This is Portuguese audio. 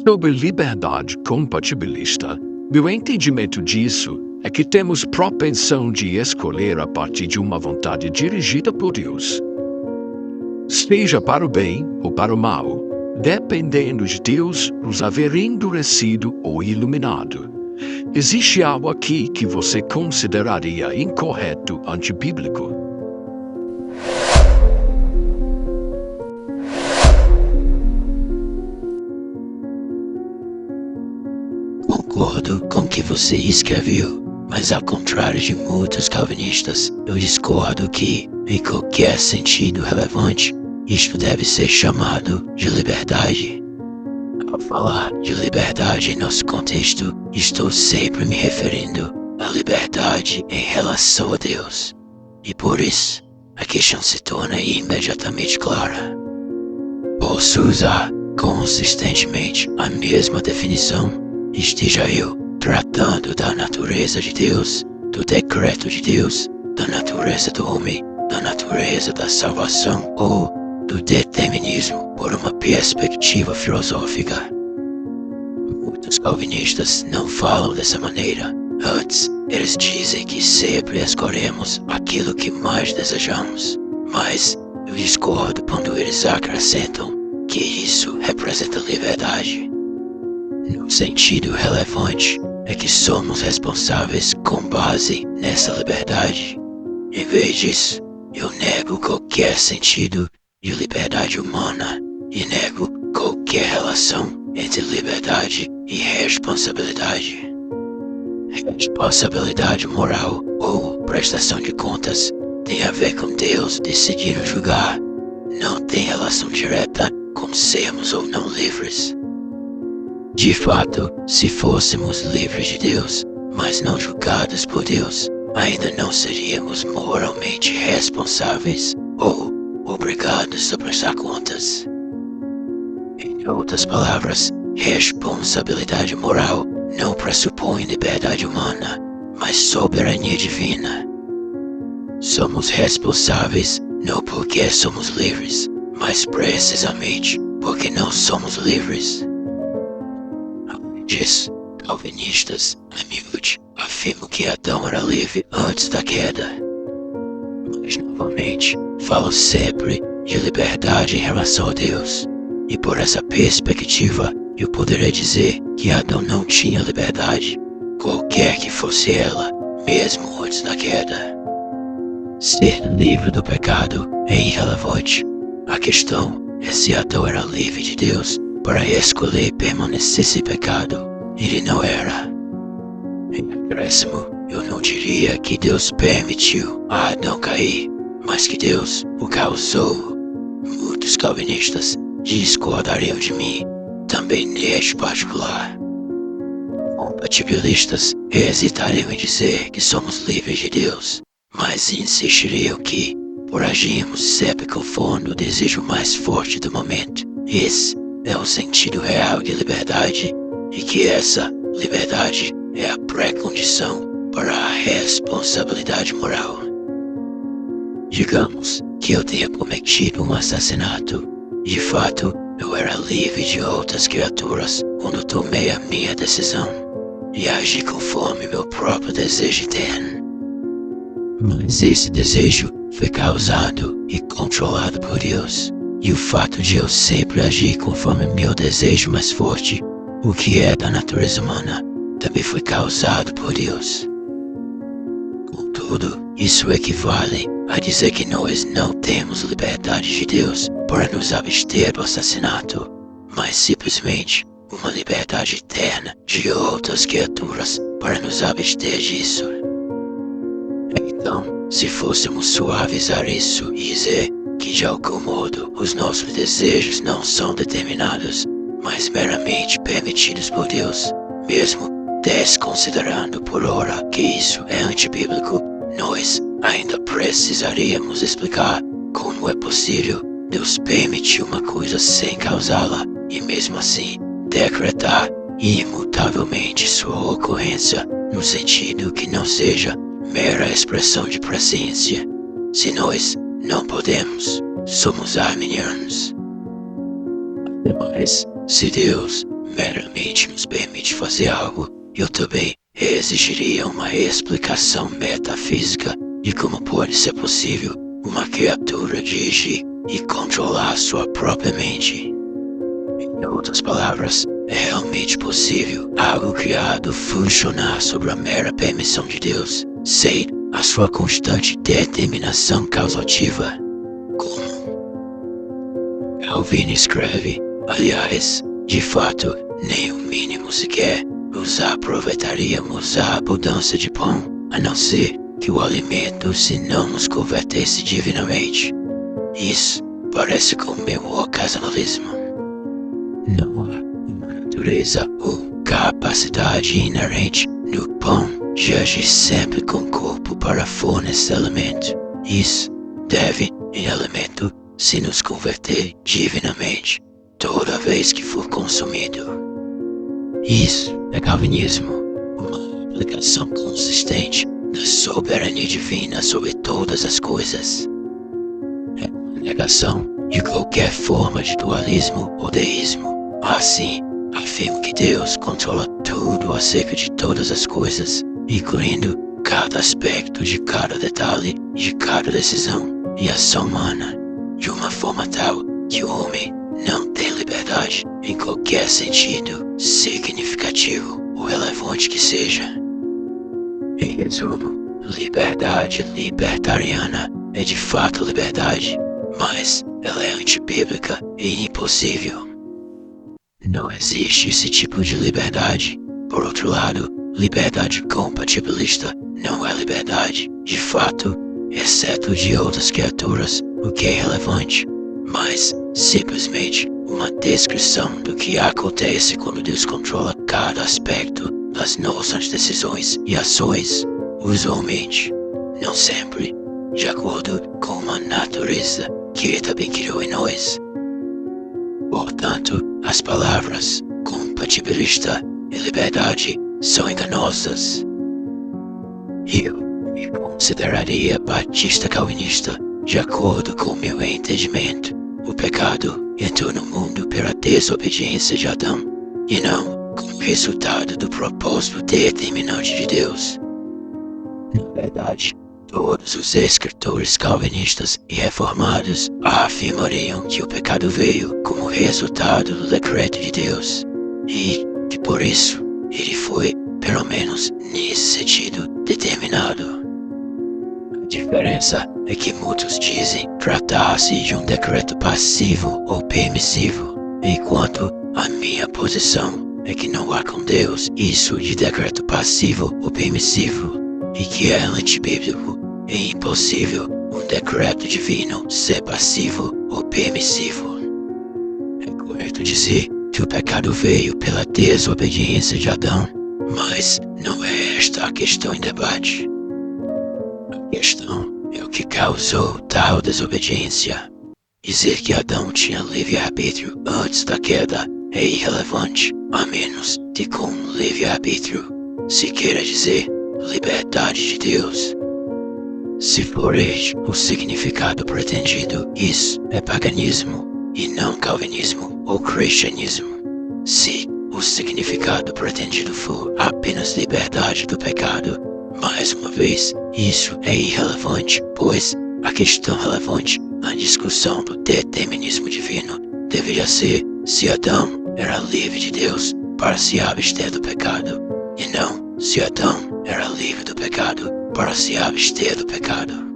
Sobre liberdade compatibilista, meu entendimento disso é que temos propensão de escolher a partir de uma vontade dirigida por Deus. Seja para o bem ou para o mal, dependendo de Deus nos haver endurecido ou iluminado. Existe algo aqui que você consideraria incorreto antibíblico? Concordo com o que você escreveu, mas ao contrário de muitos calvinistas, eu discordo que, em qualquer sentido relevante, isto deve ser chamado de liberdade. Ao falar de liberdade em nosso contexto, estou sempre me referindo à liberdade em relação a Deus. E por isso, a questão se torna imediatamente clara. Posso usar consistentemente a mesma definição, esteja eu tratando da natureza de Deus, do decreto de Deus, da natureza do homem, da natureza da salvação ou do determinismo por uma perspectiva filosófica. Muitos calvinistas não falam dessa maneira. Antes, eles dizem que sempre escolhemos aquilo que mais desejamos. Mas eu discordo quando eles acrescentam que isso representa liberdade. No sentido relevante, é que somos responsáveis com base nessa liberdade. Em vez disso, eu nego qualquer sentido de liberdade humana e nego qualquer relação entre liberdade e responsabilidade. Responsabilidade moral ou prestação de contas tem a ver com Deus decidir julgar. Não tem relação direta com sermos ou não livres. De fato, se fôssemos livres de Deus, mas não julgados por Deus, ainda não seríamos moralmente responsáveis ou obrigados a prestar contas. Em outras palavras, responsabilidade moral não pressupõe liberdade humana, mas soberania divina. Somos responsáveis não porque somos livres, mas precisamente porque não somos livres. Além disso, calvinistas, a miúde, afirmam que Adão era livre antes da queda. Mas novamente, falam sempre de liberdade em relação a Deus. E por essa perspectiva, eu poderia dizer que Adão não tinha liberdade, qualquer que fosse ela, mesmo antes da queda. Ser livre do pecado é irrelevante. A questão é se Adão era livre de Deus para escolher permanecer sem pecado. Ele não era. Em acréscimo, eu não diria que Deus permitiu a Adão cair, mas que Deus o causou. Muitos calvinistas discordariam de mim, também neste particular. Compatibilistas hesitariam em dizer que somos livres de Deus, mas insistiriam que, por agirmos sempre conforme o desejo mais forte do momento, esse é o sentido real de liberdade e que essa liberdade é a pré-condição para a responsabilidade moral. Digamos que eu tenha cometido um assassinato. De fato, eu era livre de outras criaturas quando tomei a minha decisão e agi conforme meu próprio desejo interno. Mas esse desejo foi causado e controlado por Deus, e o fato de eu sempre agir conforme meu desejo mais forte, o que é da natureza humana, também foi causado por Deus. Contudo, isso equivale a dizer que nós não temos liberdade de Deus para nos abster do assassinato, mas simplesmente uma liberdade eterna de outras criaturas para nos abster disso. Então, se fôssemos suavizar isso e dizer que de algum modo os nossos desejos não são determinados, mas meramente permitidos por Deus, mesmo desconsiderando por ora que isso é antibíblico, nós ainda precisaríamos explicar como é possível Deus permitir uma coisa sem causá-la e mesmo assim decretar imutavelmente sua ocorrência no sentido que não seja mera expressão de presciência. Se nós não podemos, somos arminianos. Ademais, se Deus, meramente nos permite fazer algo, eu também exigiria uma explicação metafísica de como pode ser possível uma criatura dirigir e controlar sua própria mente. Em outras palavras, é realmente possível algo criado funcionar sob a mera permissão de Deus, sem a sua constante determinação causativa. Como? Calvin escreve, aliás, de fato, nem o mínimo sequer nos aproveitaríamos a abundância de pão, a não ser que o alimento se não nos convertesse divinamente. Isso parece com o meu ocasionalismo. Não há uma natureza ou capacidade inerente no pão de agir sempre com o corpo para fornecer alimento. Isso deve, em elemento, se nos converter divinamente toda vez que for consumido. Isso é calvinismo, uma aplicação consistente da soberania divina sobre todas as coisas. É uma negação de qualquer forma de dualismo ou deísmo. Assim, afirmo que Deus controla tudo acerca de todas as coisas, incluindo cada aspecto de cada detalhe de cada decisão e ação humana, de uma forma tal que o homem não tem liberdade em qualquer sentido significativo ou relevante que seja. Em resumo, liberdade libertariana é de fato liberdade, mas ela é antibíblica e impossível. Não existe esse tipo de liberdade. Por outro lado, liberdade compatibilista não é liberdade, de fato, exceto de outras criaturas, o que é irrelevante, mas simplesmente uma descrição do que acontece quando Deus controla cada aspecto das nossas decisões e ações, usualmente, não sempre, de acordo com uma natureza que Ele também criou em nós. Portanto, as palavras compatibilista e liberdade são enganosas. Eu me consideraria batista calvinista, de acordo com meu entendimento. O pecado entrou no mundo pela desobediência de Adão, e não como resultado do propósito determinante de Deus. Na verdade, todos os escritores calvinistas e reformados afirmariam que o pecado veio como resultado do decreto de Deus, e que por isso ele foi, pelo menos nesse sentido, determinado. A diferença é que muitos dizem tratar-se de um decreto passivo ou permissivo, enquanto a minha posição é que não há com Deus isso de decreto passivo ou permissivo, e que é antibíblico e impossível um decreto divino ser passivo ou permissivo. É correto dizer que o pecado veio pela desobediência de Adão, mas não é esta a questão em debate. A questão é o que causou tal desobediência. Dizer que Adão tinha livre-arbítrio antes da queda é irrelevante, a menos que com livre-arbítrio se queira dizer liberdade de Deus. Se for este o significado pretendido, isso é paganismo e não calvinismo ou cristianismo. Se o significado pretendido for apenas liberdade do pecado, mais uma vez, isso é irrelevante, pois a questão relevante na discussão do determinismo divino deveria ser se Adão era livre de Deus para se abster do pecado, e não se Adão era livre do pecado para se abster do pecado.